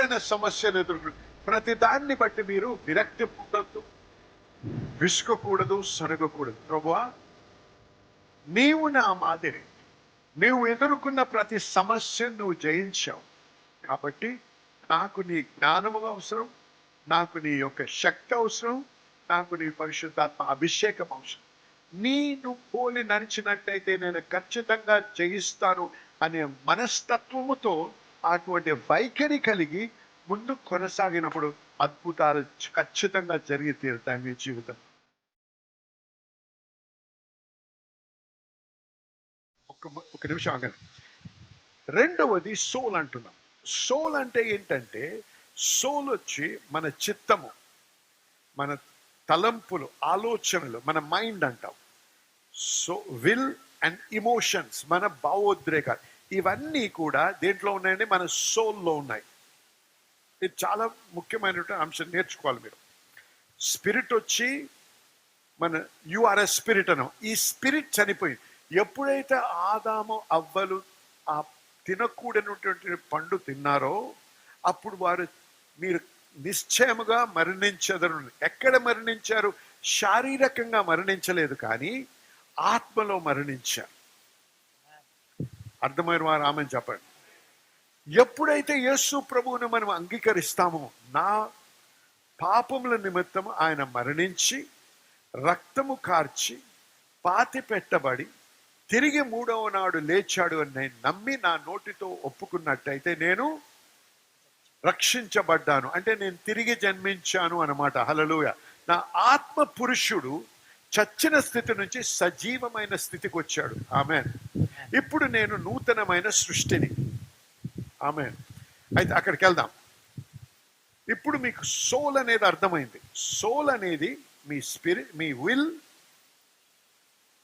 తీవ్రమైన సమస్యను ప్రతి దాన్ని బట్టి మీరు విరక్తి పొందొద్దు, విసుకకూడదు, సరగకూడదు. ప్రభువా, నీవు నా మాదిరి, నీవు ఎదుర్కొన్న ప్రతి సమస్యను నువ్వు జయించావు కాబట్టి నాకు నీ జ్ఞానము అవసరం, నాకు నీ యొక్క శక్తి అవసరం, నాకు నీ పరిశుద్ధాత్మ అభిషేకం అవసరం. నేను పోలి నడిచినట్టయితే నేను ఖచ్చితంగా జయిస్తాను అనే మనస్తత్వముతో అటువంటి వైఖరి కలిగి ముందు కొనసాగినప్పుడు అద్భుతాలు ఖచ్చితంగా జరిగి తీరుతాయి మీ జీవితం. ఒక నిమిషం ఆగండి. రెండవది సోల్ అంటున్నాం. సోల్ అంటే ఏంటంటే, సోల్ వచ్చి మన చిత్తము, మన తలంపులు, ఆలోచనలు, మన మైండ్ అంటాం. సో విల్ అండ్ ఇమోషన్స్, మన భావోద్రేకాలు, ఇవన్నీ కూడా దేంట్లో ఉన్నాయండి? మన సోల్లో ఉన్నాయి. ఇది చాలా ముఖ్యమైనటువంటి అంశం, నేర్చుకోవాలి మీరు. స్పిరిట్ వచ్చి మన యుఆర్ఎస్ స్పిరిట్ అనం. ఈ స్పిరిట్ చనిపోయింది. ఎప్పుడైతే ఆదాము అవ్వలు ఆ తినకూడనటువంటి పండు తిన్నారో అప్పుడు మీరు నిశ్చయముగా మరణించదరు. ఎక్కడ మరణించారు? శారీరకంగా మరణించలేదు, కానీ ఆత్మలో మరణించారు. అర్థమైన వారు ఆమెను చెప్పండి. ఎప్పుడైతే యేసు ప్రభువును మనం అంగీకరిస్తామో, నా పాపముల నిమిత్తం ఆయన మరణించి రక్తము కార్చి పాతి పెట్టబడి తిరిగి మూడవ నాడు లేచాడు అని నేను నమ్మి నా నోటితో ఒప్పుకున్నట్టయితే నేను రక్షించబడ్డాను, అంటే నేను తిరిగి జన్మించాను అన్నమాట. హల్లెలూయా. నా ఆత్మ పురుషుడు చచ్చిన స్థితి నుంచి సజీవమైన స్థితికి వచ్చాడు. ఆమేన్. ఇప్పుడు నేను నూతనమైన సృష్టిని. ఆమేన్. అయితే అక్కడికి వెళ్దాం. ఇప్పుడు మీకు సోల్ అనేది అర్థమైంది. సోల్ అనేది మీ స్పిరిట్, మీ విల్,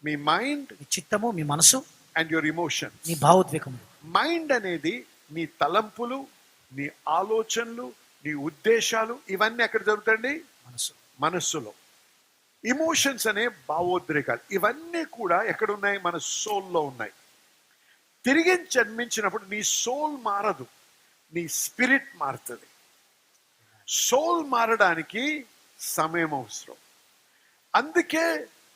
మీ మైండ్, మీ చిత్తము, మీ మనసు అండ్ యువర్ ఇమోషన్, మీ భావోద్వేగము. మైండ్ అనేది నీ తలంపులు, నీ ఆలోచనలు, నీ ఉద్దేశాలు, ఇవన్నీ ఎక్కడ జరుగుతాయండి? మనస్సులో. ఇమోషన్స్ అనే భావోద్రేకాలు, ఇవన్నీ కూడా ఎక్కడున్నాయి? మన సోల్లో ఉన్నాయి. తిరిగి జన్మించినప్పుడు నీ సోల్ మారదు, నీ స్పిరిట్ మారుతుంది. సోల్ మారడానికి సమయం అవసరం. అందుకే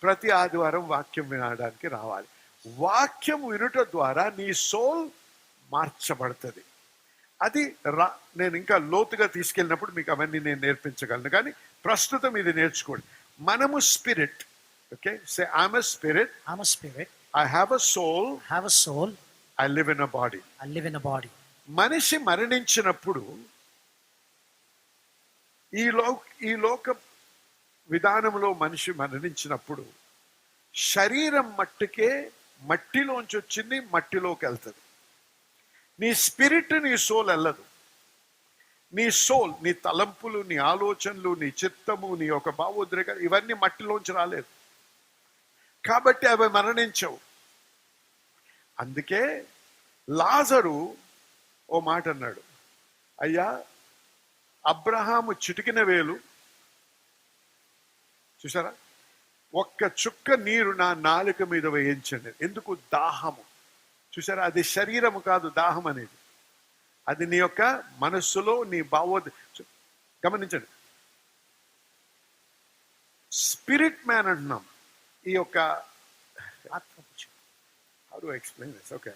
ప్రతి ఆదివారం వాక్యం వినడానికి రావాలి. వాక్యం వినుట ద్వారా నీ సోల్ మార్చబడుతుంది. అది నేను ఇంకా లోతుగా తీసుకెళ్ళినప్పుడు మీకు అవన్నీ నేను నేర్పించగలను, కానీ ప్రస్తుతం ఇది నేర్చుకోండి. మనము spirit. Okay, say I'm a spirit, I have a soul, I live in a body. మనిషి మరణించినప్పుడు ఈ లోక విధానంలో మనిషి మరణించినప్పుడు శరీరం మట్టికే మట్టిలోంచి వచ్చింది, మట్టిలోకి వెళ్తుంది. నీ స్పిరిట్, నీ సోల్ వెళ్ళదు. నీ సోల్, నీ తలంపులు, నీ ఆలోచనలు, నీ చిత్తము, నీ యొక్క భావోద్రేకాలు, ఇవన్నీ మట్టిలోంచి రాలేదు కాబట్టి అవి మరణించవు. అందుకే లాజరు ఓ మాట అన్నాడు, అయ్యా అబ్రహాము చిటికిన వేలు, చూసారా, ఒక్క చుక్క నీరు నా నాలుక మీద వేయించండి. ఎందుకు? దాహము. చూసారా, అది శరీరము కాదు దాహం అనేది, అది నీ యొక్క మనస్సులో నీ గమనించండి. స్పిరిట్ మ్యాన్ అంటున్నాం. ఈ యొక్క how do I explain this? Okay,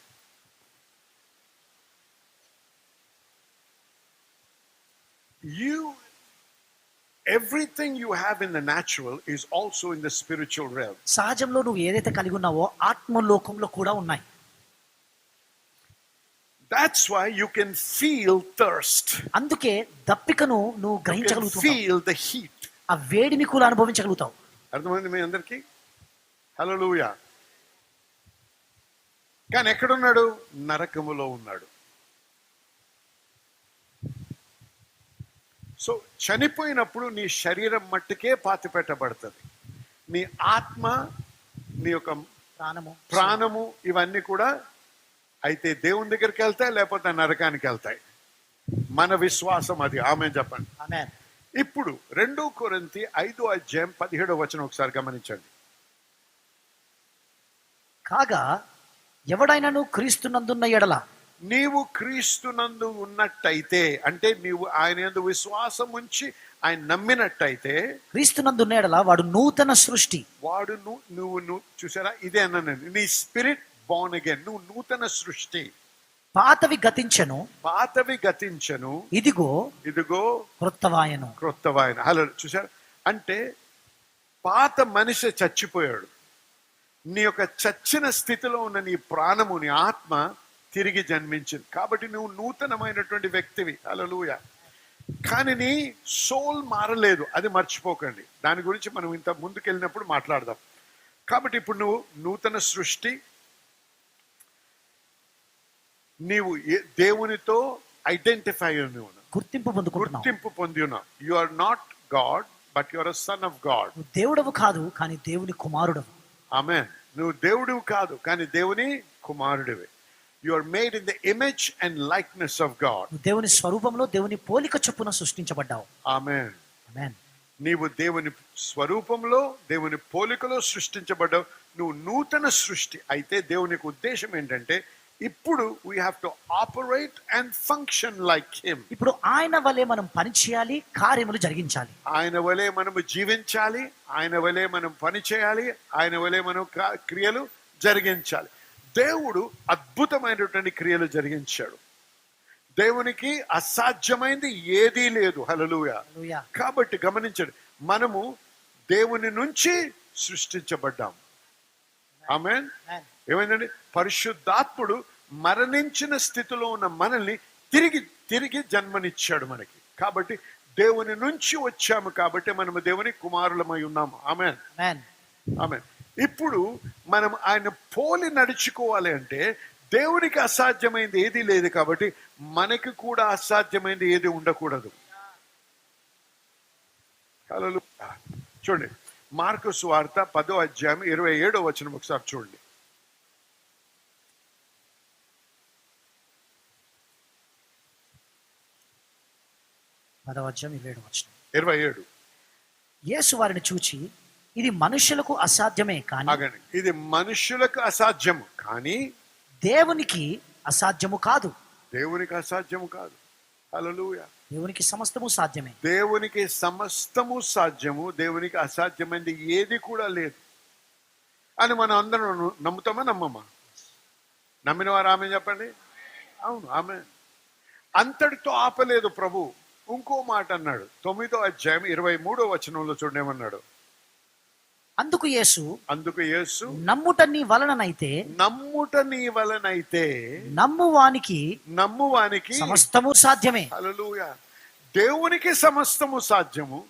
everything you have in the natural is also in the spiritual realm. సహజంలో నువ్వు ఏదైతే కలిగి ఉన్నావో ఆత్మలోకంలో కూడా ఉన్నాయి. That's why you can feel thirst. అందుకే దప్పికను నువ్వు గ్రహించగలుగుతావు. Feel the heat. ఆ వేడిని కూడా అనుభవించగలుగుతావు. అర్థమైంది మీ అందరికీ? హల్లెలూయా. కానీ ఎక్కడున్నాడు? నరకములో ఉన్నాడు. సో చనిపోయినప్పుడు నీ శరీరం మట్టుకే పాతి పెట్టబడుతుంది. నీ ఆత్మ, నీ యొక్క ప్రాణము ఇవన్నీ కూడా అయితే దేవుని దగ్గరికి వెళ్తాయి, లేకపోతే నరకానికి వెళ్తాయి. మన విశ్వాసం అది. ఆమేన్ చెప్పండి. ఇప్పుడు 2 కొరింథీ 5:17 ఒకసారి గమనించండి. కాగా ఎవడైనాను క్రీస్తునందున్న ఎడల నీవు క్రీస్తునందు ఉన్నట్టయితే, అంటే నీవు ఆయన యందు విశ్వాసం ఉంచి ఆయన నమ్మినట్టయితే, క్రీస్తునందున్న ఎడల వాడు నూతన సృష్టి. వాడు నువ్వు చూసారా, ఇదే అన్నానండి, నీ స్పిరిట్ బోర్న్ అగైన్, నువ్వు నూతన సృష్టి. పాతవి గతించను, ఇదిగో క్రొత్తవాయన. హలో, చూసారా, అంటే పాత మనిషి చచ్చిపోయాడు, నీ యొక్క చచ్చిన స్థితిలో ఉన్న నీ ప్రాణము, నీ ఆత్మ తిరిగి జన్మించింది. కాబట్టి నువ్వు నూతనమైనటువంటి వ్యక్తివి. హల్లెలూయా. కానీ నీ సోల్ మారలేదు, అది మర్చిపోకండి. దాని గురించి మనం ఇంత ముందుకెళ్ళినప్పుడు మాట్లాడదాం. కాబట్టి ఇప్పుడు నువ్వు నూతన సృష్టి, నీవు దేవునితో ఐడెంటిఫై గుర్తింపు పొంది ఉన్నావు. You are not God, but you are a son of God. దేవుడవు కాదు, కానీ దేవుని కుమారుడవు. ఆమేన్. నువ్వు దేవుడివి కాదు, కానీ దేవుని కుమారుడివి. You are made in the image and likeness of God. దేవుని స్వరూపంలో, దేవుని పోలిక చొప్పున సృష్టించబడ్డావు. ఆమేన్. ఆమేన్. నీవు దేవుని స్వరూపంలో, దేవుని పోలికలో సృష్టించబడ్డావు. నువ్వు నూతన సృష్టి. అయితే దేవునికి ఉద్దేశం ఏంటంటే, ఇప్పుడు we have to operate and function like him. ఇప్పుడు ఆయన వలె మనం పని చేయాలి, కార్యములు జరిగించాలి. ఆయన వలె మనము జీవించాలి, ఆయన వలె మనం పని చేయాలి, ఆయన వలె మనం క్రియలు జరిగించాలి. దేవుడు అద్భుతమైనటువంటి క్రియలు జరిగించాడు. దేవునికి అసాధ్యమైంది ఏదీ లేదు. హల్లెలూయా. కాబట్టి గమనించండి, మనము దేవుని నుంచి సృష్టించబడ్డాము. ఆమేన్. ఏమైందండి? పరిశుద్ధాత్ముడు మరణించిన స్థితిలో ఉన్న మనల్ని తిరిగి జన్మనిచ్చాడు మనకి. కాబట్టి దేవుని నుంచి వచ్చాము, కాబట్టి మనము దేవుని కుమారులమై ఉన్నాము. ఆమేన్. ఆమేన్. ఇప్పుడు మనం ఆయన పోలి నడుచుకోవాలి అంటే, దేవునికి అసాధ్యమైంది ఏది లేదు, కాబట్టి మనకి కూడా అసాధ్యమైంది ఏది ఉండకూడదు. హల్లెలూయా. చూడండి, మార్కు సువార్త 10వ అధ్యాయం 27వ వచనం ఒకసారి చూడండి. అధ్యాయం 27వ వచనం. 27. యేసు వారిని చూచి, ఇది మనుషులకు అసాధ్యమే కానీ, ఇది మనుషులకు అసాధ్యము కానీ దేవునికి అసాధ్యము కాదు. దేవునికి అసాధ్యము కాదు. హల్లెలూయా. దేవునికి సమస్తము సాధ్యమే. దేవునికి సమస్తము సాధ్యము. దేవునికి అసాధ్యమైనది ఏది కూడా లేదు అని మనం అందరం నమ్ముతామా, నమ్మమా? నమ్మిన వారు ఆమె చెప్పండి. అవును, ఆమె. అంతటితో ఆపలేదు ప్రభు. ఇంకో మాట అన్నాడు. 9వ అధ్యాయం 23వ వచనంలో చూడమన్నాడు. అందుకు యేసు నమ్ముట నీ వలననైతే నమ్మువానికి సమస్తము సాధ్యమే. హల్లెలూయా. దేవునికి సమస్తము సాధ్యము,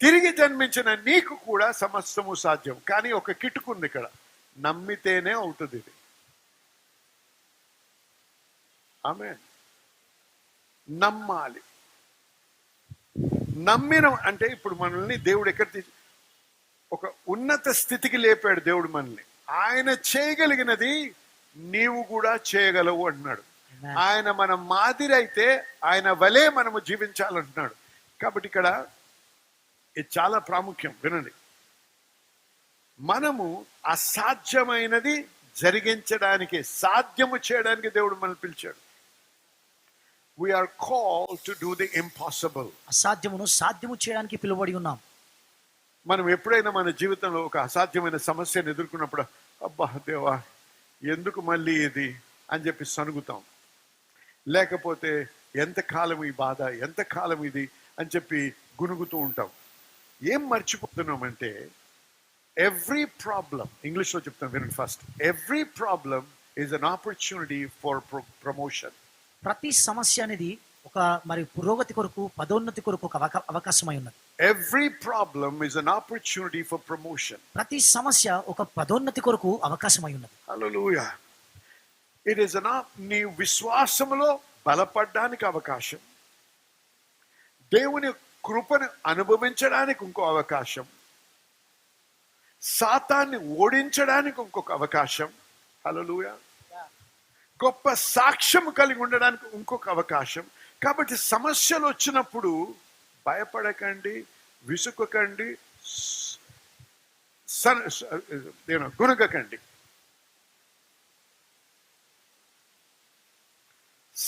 తిరిగి జన్మించిన నీకు కూడా సమస్తము సాధ్యం. కానీ ఒక కిటుకుంది ఇక్కడ, నమ్మితేనే అవుతుంది ఇది. ఆమేన్. నమ్మాలి. నమ్మిన అంటే ఇప్పుడు మనల్ని దేవుడు ఎక్కడ ఒక ఉన్నత స్థితికి లేపాడు. దేవుడు మనల్ని, ఆయన చేయగలిగినది నీవు కూడా చేయగలవు అంటున్నాడు. ఆయన మన మాదిరి అయితే ఆయన వలే మనము జీవించాలంటున్నాడు. కాబట్టి ఇక్కడ ఇది చాలా ప్రాముఖ్యం, వినండి. మనము అసాధ్యమైనది జరిగించడానికి, సాధ్యము చేయడానికి దేవుడు మనల్ని పిలిచాడు. We are called to do the impossible. అసాధ్యమును సాధ్యము చేయడానికి పిలువబడి ఉన్నాం. మనం ఎప్పుడైనా మన జీవితంలో ఒక అసాధ్యమైన సమస్యను ఎదుర్కొన్నప్పుడు, అబ్బా దేవా ఎందుకు మళ్ళీ ఇది అని చెప్పి సనుగుతాం. లేకపోతే ఎంతకాలం ఈ బాధ, ఎంతకాలం ఇది అని చెప్పి గునుగుతూ ఉంటాం. ఏం మర్చిపోతున్నామంటే, ఎవ్రీ ప్రాబ్లం, ఇంగ్లీష్లో చెప్తాం వినండి first, every problem is an opportunity for promotion. ప్రతి సమస్య అనేది ఒక పురోగతి కొరకు, పదోన్నతి కొరకు ఒక అవకాశమై ఉన్నది. Every problem is an opportunity for promotion. ప్రతి సమస్య ఒక పదోన్నతి కొరకు అవకాశమై ఉన్నది. Hallelujah. It is నీ విశ్వాసములో బలపడడానికి అవకాశం, దేవుని కృపను అనుభవించడానికి ఇంకో అవకాశం, సాతాన్ని ఓడించడానికి ఇంకొక అవకాశం. హల్లెలూయా. గొప్ప సాక్ష్యం కలిగి ఉండడానికి ఇంకొక అవకాశం. కాబట్టి సమస్యలు వచ్చినప్పుడు భయపడకండి, విసుకకండి, గుణగకండి.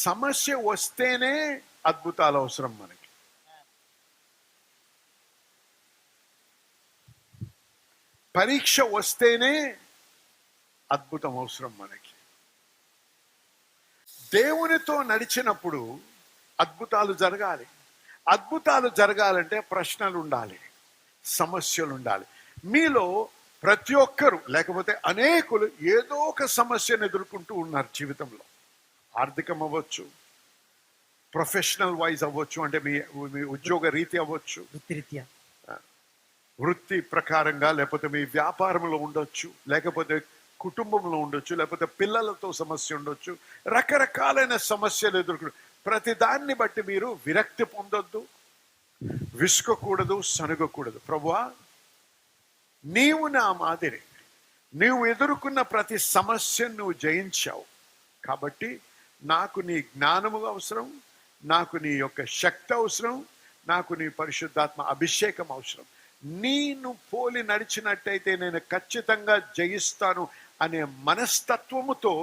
సమస్య వస్తేనే అద్భుతాలు అవసరం మనకి. పరీక్ష వస్తేనే అద్భుతం అవసరం మనకి. దేవునితో నడిచినప్పుడు అద్భుతాలు జరగాలి. అద్భుతాలు జరగాలంటే ప్రశ్నలు ఉండాలి, సమస్యలు ఉండాలి. మీలో ప్రతి ఒక్కరు లేకపోతే అనేకులు ఏదో ఒక సమస్యను ఎదుర్కొంటూ ఉన్నారు జీవితంలో. ఆర్థికం అవ్వచ్చు, ప్రొఫెషనల్ వైజ్ అవ్వచ్చు, అంటే మీ ఉద్యోగ రీతి అవ్వచ్చు, వృత్తిరీత్యా, వృత్తి ప్రకారంగా, లేకపోతే మీ వ్యాపారంలో ఉండొచ్చు, లేకపోతే కుటుంబంలో ఉండొచ్చు, లేకపోతే పిల్లలతో సమస్య ఉండొచ్చు. రకరకాలైన సమస్యలు ఎదుర్కొంటు ప్రతి దాన్ని బట్టి మీరు విరక్తి పొందొద్దు, విసుకకూడదు, సనుగకూడదు. ప్రభువా, నీవు నా మాదిరి, నీవు ఎదుర్కొన్న ప్రతి సమస్యను నువ్వు జయించావు కాబట్టి నాకు నీ జ్ఞానము అవసరం, నాకు నీ యొక్క శక్తి అవసరం, నాకు నీ పరిశుద్ధాత్మ అభిషేకం అవసరం. నేను పోలి నడిచినట్టయితే నేను ఖచ్చితంగా జయిస్తాను అనే మనస్తత్వముతో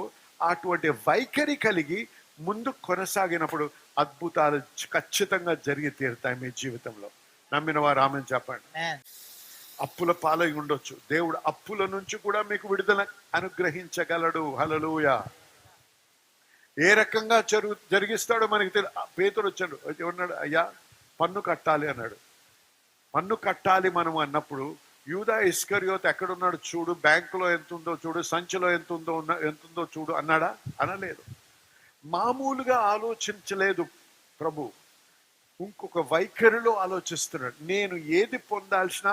అటువంటి వైఖరి కలిగి ముందు కొనసాగినప్పుడు అద్భుతాలు ఖచ్చితంగా జరిగి తీరుతాయి మీ జీవితంలో. నమ్మిన వారు ఆమెను చెప్పండి. అప్పుల పాలై ఉండొచ్చు, దేవుడు అప్పుల నుంచి కూడా మీకు విడుదల అనుగ్రహించగలడు. హల్లెలూయా. ఏ రకంగా జరిగిస్తాడో మనకి తెలియదు. పేతురు వచ్చాడు, ఏమన్నాడు? అయ్యా పన్ను కట్టాలి అన్నాడు. పన్ను కట్టాలి మనం అన్నప్పుడు యూదా ఇస్కరియోతు ఎక్కడున్నాడు చూడు, బ్యాంకులో ఎంత ఉందో చూడు, సంచిలో ఎంత ఉందో చూడు అన్నాడా? అనలేదు. మామూలుగా ఆలోచించలేదు ప్రభు, ఇంకొక వైఖరిలో ఆలోచిస్తున్నాడు. నేను ఏది పొందాల్సిన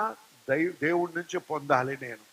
దేవుడి నుంచి పొందాలి నేను.